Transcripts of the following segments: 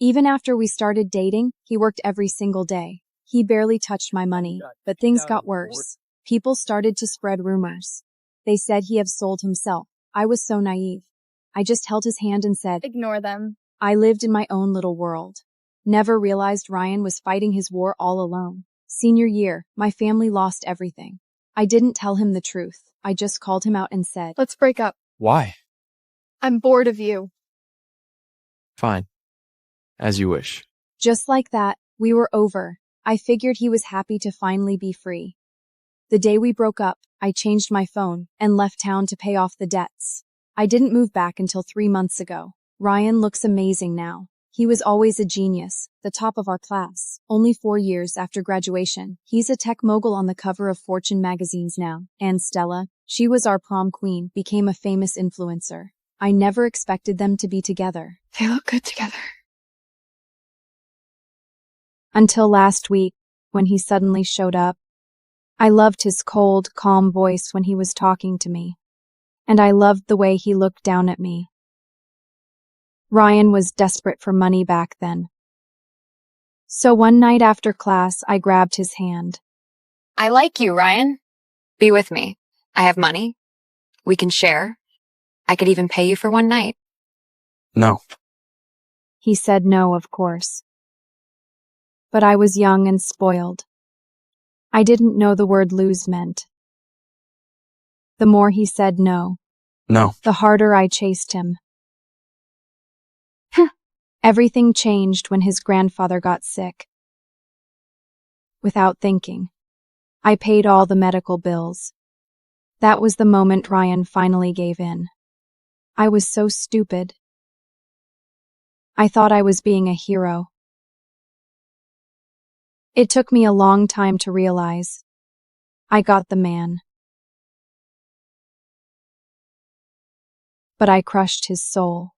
Even after we started dating, he worked every single day. He barely touched my money, but things got worse. People started to spread rumors. They said he had sold himself. I was so naive. I just held his hand and said, Ignore them. I lived in my own little world. Never realized Ryan was fighting his war all alone. Senior year, my family lost everything. I didn't tell him the truth. I just called him out and said, Let's break up. Why? I'm bored of you. Fine. As you wish. Just like that, we were over. I figured he was happy to finally be free. The day we broke up, I changed my phone and left town to pay off the debts. I didn't move back until 3 months ago. Ryan looks amazing now. He was always a genius, the top of our class. Only 4 years after graduation, he's a tech mogul on the cover of Fortune magazines now. And Stella, she was our prom queen, became a famous influencer. I never expected them to be together. They look good together. Until last week, when he suddenly showed up. I loved his cold, calm voice when he was talking to me. And I loved the way he looked down at me. Ryan was desperate for money back then. So one night after class, I grabbed his hand. I like you, Ryan. Be with me. I have money. We can share. I could even pay you for one night. No. He said no, of course. But I was young and spoiled. I didn't know the word lose meant. The more he said no, the harder I chased him. Everything changed when his grandfather got sick. Without thinking, I paid all the medical bills. That was the moment Ryan finally gave in. I was so stupid. I thought I was being a hero. It took me a long time to realize. I got the man. But I crushed his soul.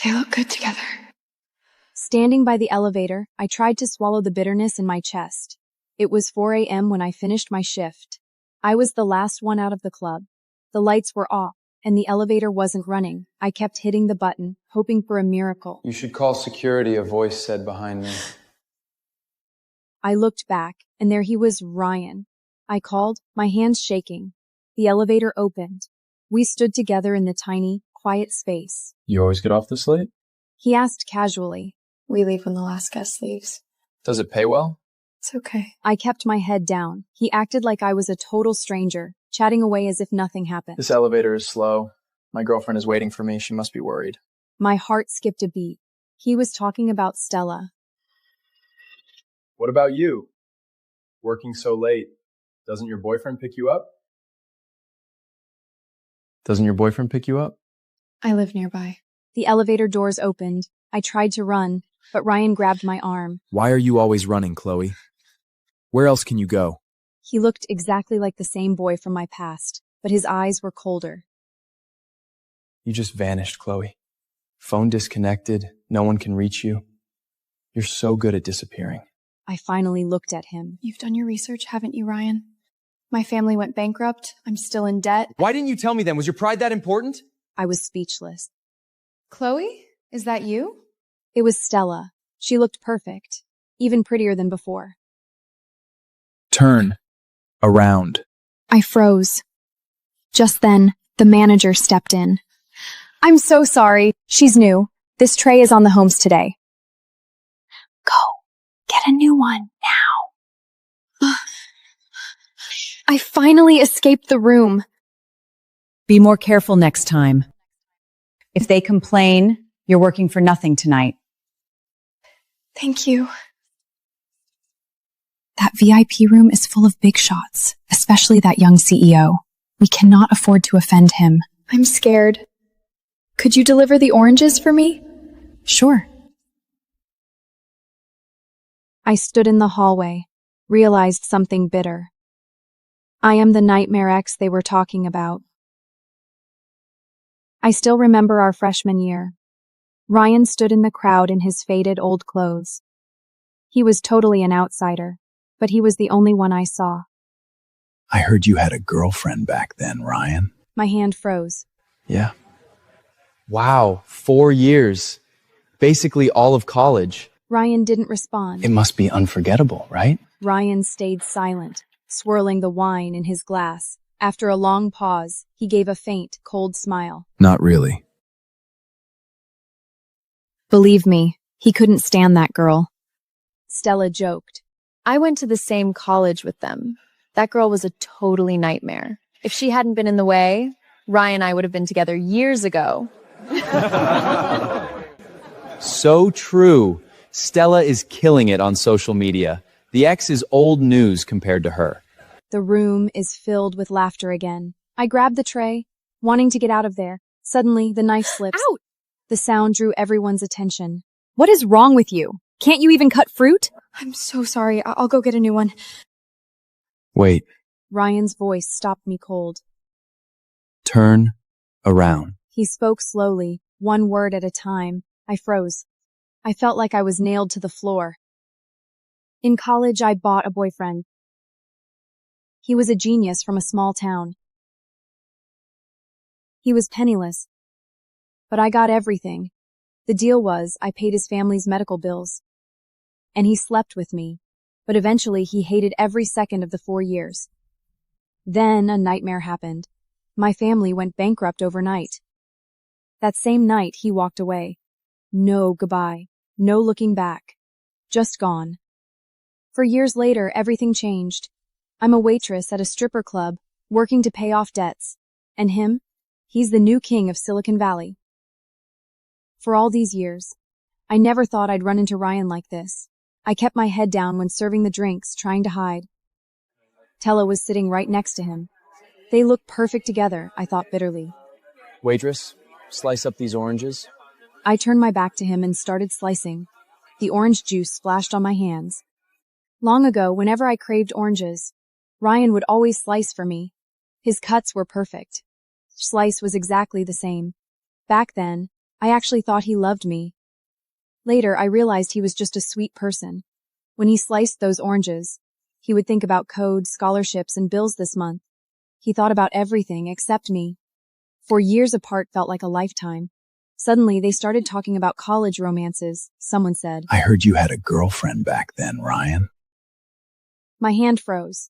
They look good together. Standing by the elevator, I tried to swallow the bitterness in my chest. It was 4 a.m. when I finished my shift. I was the last one out of the club. The lights were off, and the elevator wasn't running. I kept hitting the button, hoping for a miracle. You should call security, a voice said behind me. I looked back, and there he was, Ryan. I called, my hands shaking. The elevator opened. We stood together in the tiny, quiet space. You always get off this late? He asked casually. We leave when the last guest leaves. Does it pay well? It's okay. I kept my head down. He acted like I was a total stranger, chatting away as if nothing happened. This elevator is slow. My girlfriend is waiting for me. She must be worried. My heart skipped a beat. He was talking about Stella. What about you? Working so late. Doesn't your boyfriend pick you up? I live nearby. The elevator doors opened. I tried to run, but Ryan grabbed my arm. Why are you always running, Chloe? Where else can you go? He looked exactly like the same boy from my past, but his eyes were colder. You just vanished, Chloe. Phone disconnected. No one can reach you. You're so good at disappearing. I finally looked at him. You've done your research, haven't you, Ryan? My family went bankrupt. I'm still in debt. Why didn't you tell me then? Was your pride that important? I was speechless. Chloe? Is that you? It was Stella. She looked perfect, even prettier than before. Turn around. I froze. Just then, the manager stepped in. I'm so sorry. She's new. This tray is on the homes today. Go. Get a new one now. I finally escaped the room. Be more careful next time. If they complain, you're working for nothing tonight. Thank you. That VIP room is full of big shots, especially that young CEO. We cannot afford to offend him. I'm scared. Could you deliver the oranges for me? Sure. I stood in the hallway, realized something bitter. I am the nightmare ex they were talking about. I still remember our freshman year. Ryan stood in the crowd in his faded old clothes. He was totally an outsider, but he was the only one I saw. I heard you had a girlfriend back then, Ryan. My hand froze. Yeah. Wow, 4 years. Basically all of college. Ryan didn't respond. It must be unforgettable, right? Ryan stayed silent, swirling the wine in his glass. After a long pause, he gave a faint, cold smile. Not really. Believe me, he couldn't stand that girl. Stella joked. I went to the same college with them. That girl was a totally nightmare. If she hadn't been in the way, Ryan and I would have been together years ago. So true. Stella is killing it on social media. The ex is old news compared to her. The room is filled with laughter again. I grabbed the tray, wanting to get out of there. Suddenly, the knife slips. Ouch! The sound drew everyone's attention. What is wrong with you? Can't you even cut fruit? I'm so sorry. I'll go get a new one. Wait, Ryan's voice stopped me cold. turn around. He spoke slowly, one word at a time. I froze. I felt like I was nailed to the floor. In college, I bought a boyfriend. He was a genius from a small town. He was penniless, but I got everything. The deal was I paid his family's medical bills. And he slept with me, but eventually he hated every second of the 4 years. Then a nightmare happened. My family went bankrupt overnight. That same night, he walked away. No goodbye, no looking back. Just gone. For years later, everything changed. I'm a waitress at a stripper club, working to pay off debts. And him? He's the new king of Silicon Valley. For all these years, I never thought I'd run into Ryan like this. I kept my head down when serving the drinks, trying to hide. Tella was sitting right next to him. They looked perfect together, I thought bitterly. Waitress, slice up these oranges. I turned my back to him and started slicing. The orange juice splashed on my hands. Long ago, whenever I craved oranges, Ryan would always slice for me. His cuts were perfect. Slice was exactly the same. Back then, I actually thought he loved me. Later, I realized he was just a sweet person. When he sliced those oranges, he would think about code, scholarships, and bills this month. He thought about everything except me. 4 years apart felt like a lifetime. Suddenly, they started talking about college romances, someone said. I heard you had a girlfriend back then, Ryan. My hand froze.